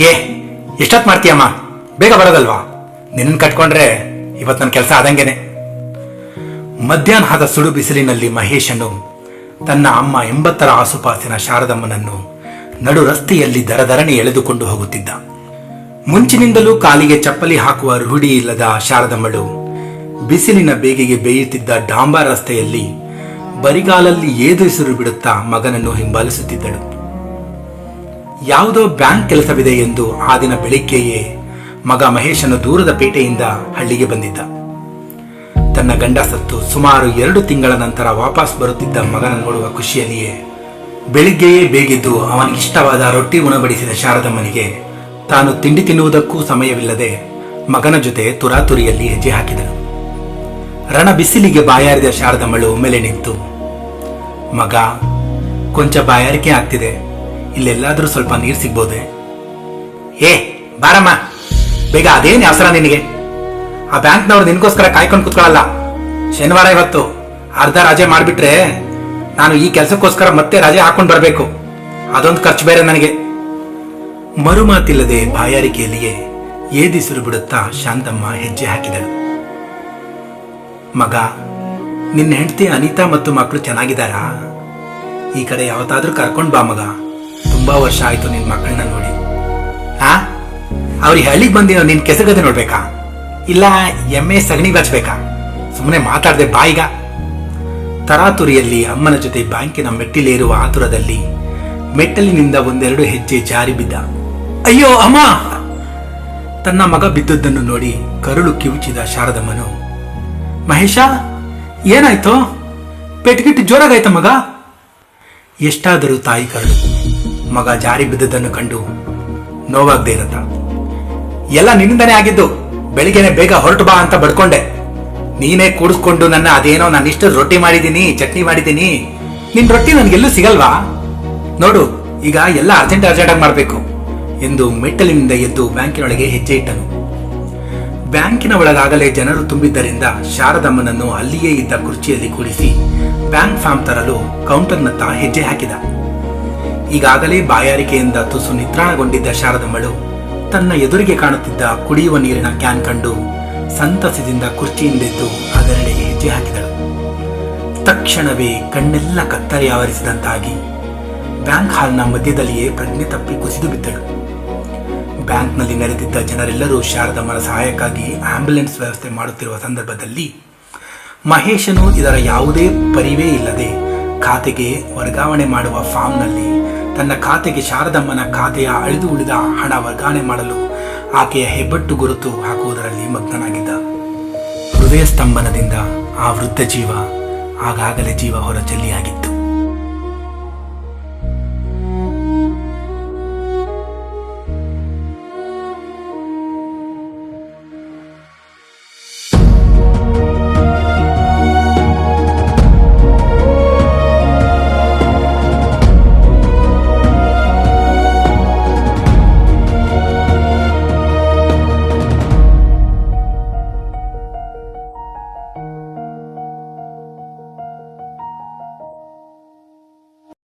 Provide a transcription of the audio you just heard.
ಏ ಎಷ್ಟೊತ್ತು ಮಾಡ್ತೀಯಮ್ಮ, ಬೇಗ ಬರೋದಲ್ವಾ? ನಿನ್ನ ಕಟ್ಕೊಂಡ್ರೆ ಇವತ್ತು ನನ್ನ ಕೆಲಸ ಆದಂಗೆನೆ. ಮಧ್ಯಾಹ್ನದ ಸುಡು ಬಿಸಿಲಿನಲ್ಲಿ ಮಹೇಶನು ತನ್ನ ಅಮ್ಮ 80ರ ಆಸುಪಾಸಿನ ಶಾರದಮ್ಮನನ್ನು ನಡು ರಸ್ತೆಯಲ್ಲಿ ದರದರನೆ ಎಳೆದುಕೊಂಡು ಹೋಗುತ್ತಿದ್ದ. ಮುಂಚಿನಿಂದಲೂ ಕಾಲಿಗೆ ಚಪ್ಪಲಿ ಹಾಕುವ ರೂಢಿ ಇಲ್ಲದ ಶಾರದಮ್ಮಳು ಬಿಸಿಲಿನ ಬೇಗೆಗೆ ಬೇಯುತ್ತಿದ್ದ ಡಾಂಬಾರ್ ರಸ್ತೆಯಲ್ಲಿ ಬರಿಗಾಲಲ್ಲಿ ಏದುಸಿರು ಬಿಡುತ್ತಾ ಮಗನನ್ನು ಹಿಂಬಾಲಿಸುತ್ತಿದ್ದಳು. ಯಾವುದೋ ಬ್ಯಾಂಕ್ ಕೆಲಸವಿದೆ ಎಂದು ಆ ದಿನ ಬೆಳಿಗ್ಗೆಯೇ ಮಗ ಮಹೇಶನು ದೂರದ ಪೇಟೆಯಿಂದ ಹಳ್ಳಿಗೆ ಬಂದಿದ್ದ. ತನ್ನ ಗಂಡ ಸತ್ತು ಸುಮಾರು 2 ತಿಂಗಳ ನಂತರ ವಾಪಸ್ ಬರುತ್ತಿದ್ದ ಮಗನ ನೋಡುವ ಖುಷಿಯಲ್ಲಿಯೇ ಬೆಳಿಗ್ಗೆಯೇ ಬೇಗಿದ್ದು ಅವನಿಗಿಷ್ಟವಾದ ರೊಟ್ಟಿ ಉಣಬಡಿಸಿದ ಶಾರದಮ್ಮನಿಗೆ ತಾನು ತಿಂಡಿ ತಿನ್ನುವುದಕ್ಕೂ ಸಮಯವಿಲ್ಲದೆ ಮಗನ ಜೊತೆ ತುರಾತುರಿಯಲ್ಲಿ ಹೆಜ್ಜೆ ಹಾಕಿದಳು. ರಣ ಬಿಸಿಲಿಗೆ ಬಾಯಾರಿದ ಶಾರದಮ್ಮಳು ಮೇಲೆ ನಿಂತು, ಮಗ, ಕೊಂಚ ಬಾಯಾರಿಕೆ ಆಗ್ತಿದೆ, ಇಲ್ಲೆಲ್ಲಾದ್ರೂ ಸ್ವಲ್ಪ ನೀರು ಸಿಗ್ಬೋದೆ? ಏ ಬಾರಮ್ಮ, ಬೇಗ, ಅದೇನು ಅವಸರ ನಿನಗೆ? ಆ ಬ್ಯಾಂಕ್ನವ್ರು ನಿನ್ಗೋಸ್ಕರ ಕಾಯ್ಕೊಂಡು ಕುತ್ಕೊಳ್ಳಲ್ಲ. ಶನಿವಾರ ಇವತ್ತು ಅರ್ಧ ರಜೆ ಮಾಡಿಬಿಟ್ರೆ ನಾನು ಈ ಕೆಲಸಕ್ಕೋಸ್ಕರ ಮತ್ತೆ ರಜೆ ಹಾಕೊಂಡು ಬರಬೇಕು. ಅದೊಂದು ಖರ್ಚು ಬೇರೆ ನನಗೆ. ಮರುಮಾತಿಲ್ಲದೆ ಬಾಯಾರಿಕೆಯಲ್ಲಿಯೇ ಏದಿಸಿರು ಬಿಡುತ್ತಾ ಶಾಂತಮ್ಮ ಹೆಜ್ಜೆ ಹಾಕಿದಳು. ಮಗ, ನಿನ್ನ ಹೆಂಡತಿ ಅನಿತಾ ಮತ್ತು ಮಕ್ಕಳು ಚೆನ್ನಾಗಿದ್ದಾರಾ? ಈ ಕಡೆ ಯಾವತ್ತಾದ್ರೂ ಕರ್ಕೊಂಡ್ ಬಾ ಮಗ, ತುಂಬಾ ವರ್ಷ ಆಯ್ತು ನಿನ್ ಮಕ್ಕಳನ್ನ ನೋಡಿ. ಅವ್ರಿಗೆ ಹಳ್ಳಿಗೆ ಬಂದಿರೋ ನಿನ್ ಕೆಸಗದೆ ನೋಡ್ಬೇಕಾ, ಇಲ್ಲ ಎಮ್ಮೆ ಸಗಣಿ ಬಚ್ಬೇಕಾ? ಸುಮ್ಮನೆ ಮಾತಾಡದೆ ಬಾಯಿಗ. ತರಾತುರಿಯಲ್ಲಿ ಅಮ್ಮನ ಜೊತೆ ಬ್ಯಾಂಕಿನ ಮೆಟ್ಟಿಲೇರುವ ಆತುರದಲ್ಲಿ ಮೆಟ್ಟಲಿನಿಂದ 1-2 ಹೆಜ್ಜೆ ಜಾರಿ ಬಿದ್ದ. ಅಯ್ಯೋ ಅಮ್ಮ! ತನ್ನ ಮಗ ಬಿದ್ದದ್ದನ್ನು ನೋಡಿ ಕರುಳು ಕಿವುಚಿದ ಶಾರದಮ್ಮನು, ಮಹೇಶ, ಏನಾಯ್ತೋ? ಪೆಟ್ಗಿಟ್ಟು ಜೋರಾಗಾಯ್ತ ಮಗ? ಎಷ್ಟಾದರೂ ತಾಯಿ ಕರಳು. ಮಗ ಜಾರಿ ಬಿದ್ದದನ್ನು ಕಂಡು ನೋವಾಗದೆ ಇರತ್ತ. ಎಲ್ಲ ನಿನ್ನಿಂದನೇ ಆಗಿದ್ದು. ಬೆಳಿಗ್ಗೆನೆ ಬೇಗ ಹೊರಟು ಬಾ ಅಂತ ಬಡ್ಕೊಂಡೆ. ನೀನೇ ಕೂಡಿಸ್ಕೊಂಡು ನನ್ನ ಅದೇನೋ ನಾನಿಷ್ಟು ರೊಟ್ಟಿ ಮಾಡಿದ್ದೀನಿ, ಚಟ್ನಿ ಮಾಡಿದ್ದೀನಿ. ನಿನ್ ರೊಟ್ಟಿ ನನ್ಗೆಲ್ಲೂ ಸಿಗಲ್ವಾ? ನೋಡು, ಈಗ ಎಲ್ಲ ಅರ್ಜೆಂಟ್ ಆಗಿ ಮಾಡಬೇಕು ಎಂದು ಮೆಟ್ಟಲಿನಿಂದ ಎದ್ದು ಬ್ಯಾಂಕಿನೊಳಗೆ ಹೆಜ್ಜೆ ಇಟ್ಟನು. ಬ್ಯಾಂಕಿನ ಒಳಗಾಗಲೇ ಜನರು ತುಂಬಿದ್ದರಿಂದ ಶಾರದಮ್ಮನನ್ನು ಅಲ್ಲಿಯೇ ಇದ್ದ ಕುರ್ಚಿಯಲ್ಲಿ ಕೂಡಿಸಿ ಬ್ಯಾಂಕ್ ಫಾರ್ಮ್ ತರಲು ಕೌಂಟರ್ನತ್ತ ಹೆಜ್ಜೆ ಹಾಕಿದ. ಈಗಾಗಲೇ ಬಾಯಾರಿಕೆಯಿಂದ ತುಸು ನಿತ್ರಾಣಗೊಂಡಿದ್ದ ಶಾರದಮ್ಮಳು ತನ್ನ ಎದುರಿಗೆ ಕಾಣುತ್ತಿದ್ದ ಕುಡಿಯುವ ನೀರಿನ ಕ್ಯಾನ್ ಕಂಡು ಸಂತಸದಿಂದ ಕುರ್ಚಿಯಿಂದೆದ್ದು ಅದರೆಡೆಗೆ ಹೆಜ್ಜೆ ಹಾಕಿದಳು. ತಕ್ಷಣವೇ ಕಣ್ಣೆಲ್ಲ ಕತ್ತರಿ ಆವರಿಸಿದಂತಾಗಿ ಬ್ಯಾಂಕ್ ಹಾಲ್ನ ಮಧ್ಯದಲ್ಲಿಯೇ ಪ್ರಜ್ಞೆ ತಪ್ಪಿ ಕುಸಿದು ಬಿದ್ದಳು. ಬ್ಯಾಂಕ್ನಲ್ಲಿ ನೆರೆದಿದ್ದ ಜನರೆಲ್ಲರೂ ಶಾರದಮ್ಮನ ಸಹಾಯಕ್ಕಾಗಿ ಆಂಬ್ಯುಲೆನ್ಸ್ ವ್ಯವಸ್ಥೆ ಮಾಡುತ್ತಿರುವ ಸಂದರ್ಭದಲ್ಲಿ ಮಹೇಶನು ಇದರ ಯಾವುದೇ ಪರಿವೇ ಇಲ್ಲದೆ ಖಾತೆಗೆ ವರ್ಗಾವಣೆ ಮಾಡುವ ಫಾರ್ಮ್ನಲ್ಲಿ ತನ್ನ ಖಾತೆಗೆ ಶಾರದಮ್ಮನ ಖಾತೆಯ ಅಳಿದು ಉಳಿದ ಹಣ ವರ್ಗಾವಣೆ ಮಾಡಲು ಆಕೆಯ ಹೆಬ್ಬಟ್ಟು ಗುರುತು ಹಾಕುವುದರಲ್ಲಿ ಮಗ್ನನಾಗಿದ್ದ. ಹೃದಯ ಸ್ತಂಭನದಿಂದ ಆ ವೃದ್ಧ ಜೀವ ಆಗಾಗಲೇ ಜೀವ ಹೊರಚೆಲ್ಲಿಯಾಗಿತ್ತು.